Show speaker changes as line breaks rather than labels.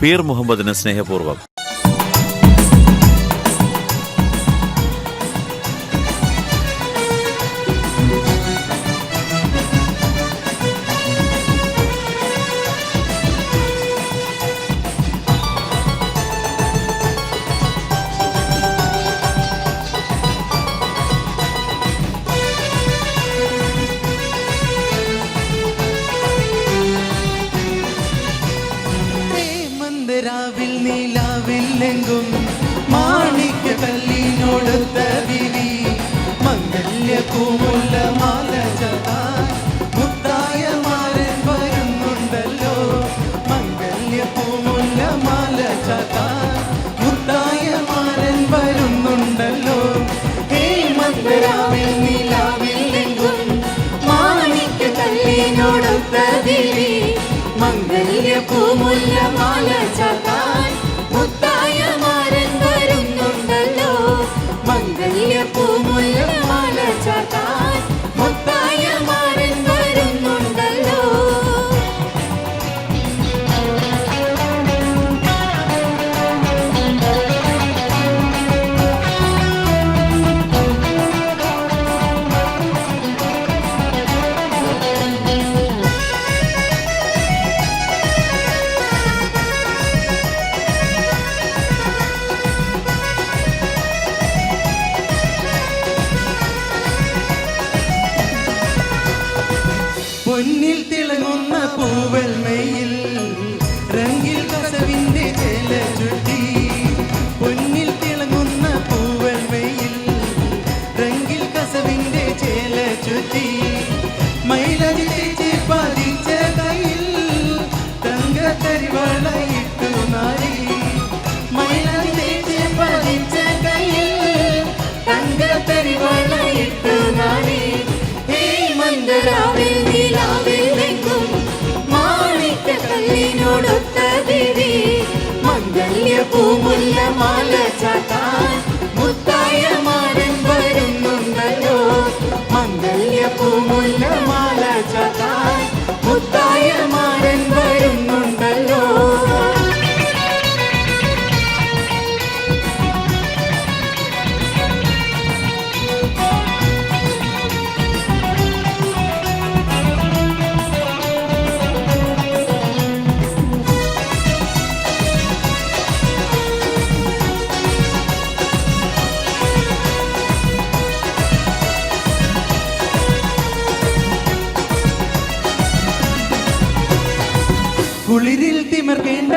പീർ മുഹമ്മദിന് സ്നേഹപൂർവ്വം.
രാവിൽ നീലാവില്ലെങ്കും മാണിക്യ കല്ലിനോടൊത്ത വിരി മംഗല്യ പൂമുല്ല മാല ചാത്താൻ മുത്തായ മാരൻ വരുന്നുണ്ടല്ലോ. മംഗല്യ പൂമുല്ല മാല ചാത്താൻ മുത്തായ മാരൻ വരുന്നുണ്ടല്ലോ. ഹേ മന്ദരാവിൽ നീലാവില്ലെങ്കും മാണിക്യ കല്ലിനോടൊത്ത വിരി മംഗല്യ പൂമുല്ല മാല ചാത്താൻ മുത്തായ മാരൻ വരുന്നുണ്ടല്ലോ. മംഗല്യ പൂമുല്ല മാല ചാത്താൻ മുത്തായ മാരൻ വരുന്നുണ്ടല്ലോ. പൊന്നിൽ തിളങ്ങുന്ന പൂവൽ മെയിൽ രംഗിൽ കസവിന്റെ ചേല ചുറ്റി. പൊന്നിൽ തിളങ്ങുന്ന പൂവൽ മെയിൽ രംഗിൽ കസവിന്റെ ചേല ചുറ്റി. മൈലരി തേച്ച് പതിച്ച കയ്യിൽ തങ്കത്തരിവളയിട്ടു നാരി. മൈലരി തേച്ച് പതിച്ച കയ്യിൽ തങ്കത്തരിവളയിട്ടു നാരി. മന്ദരാവിൽ നീലാവില്ലെങ്കും മാണിക്യ കല്ലിനോടൊത്ത വിരി മംഗല്യ പൂമുല്ല മാല ചാത്താൻ മുത്തായ മാരൻ വരുന്നുണ്ടല്ലോ. മംഗല്യ പൂമുല്ല മാല ചാത്താൻ മുത്തായ മാരൻ വരുന്നുണ്ടല്ലോ. കുളിരിൽ തിമർക്കേണ്ട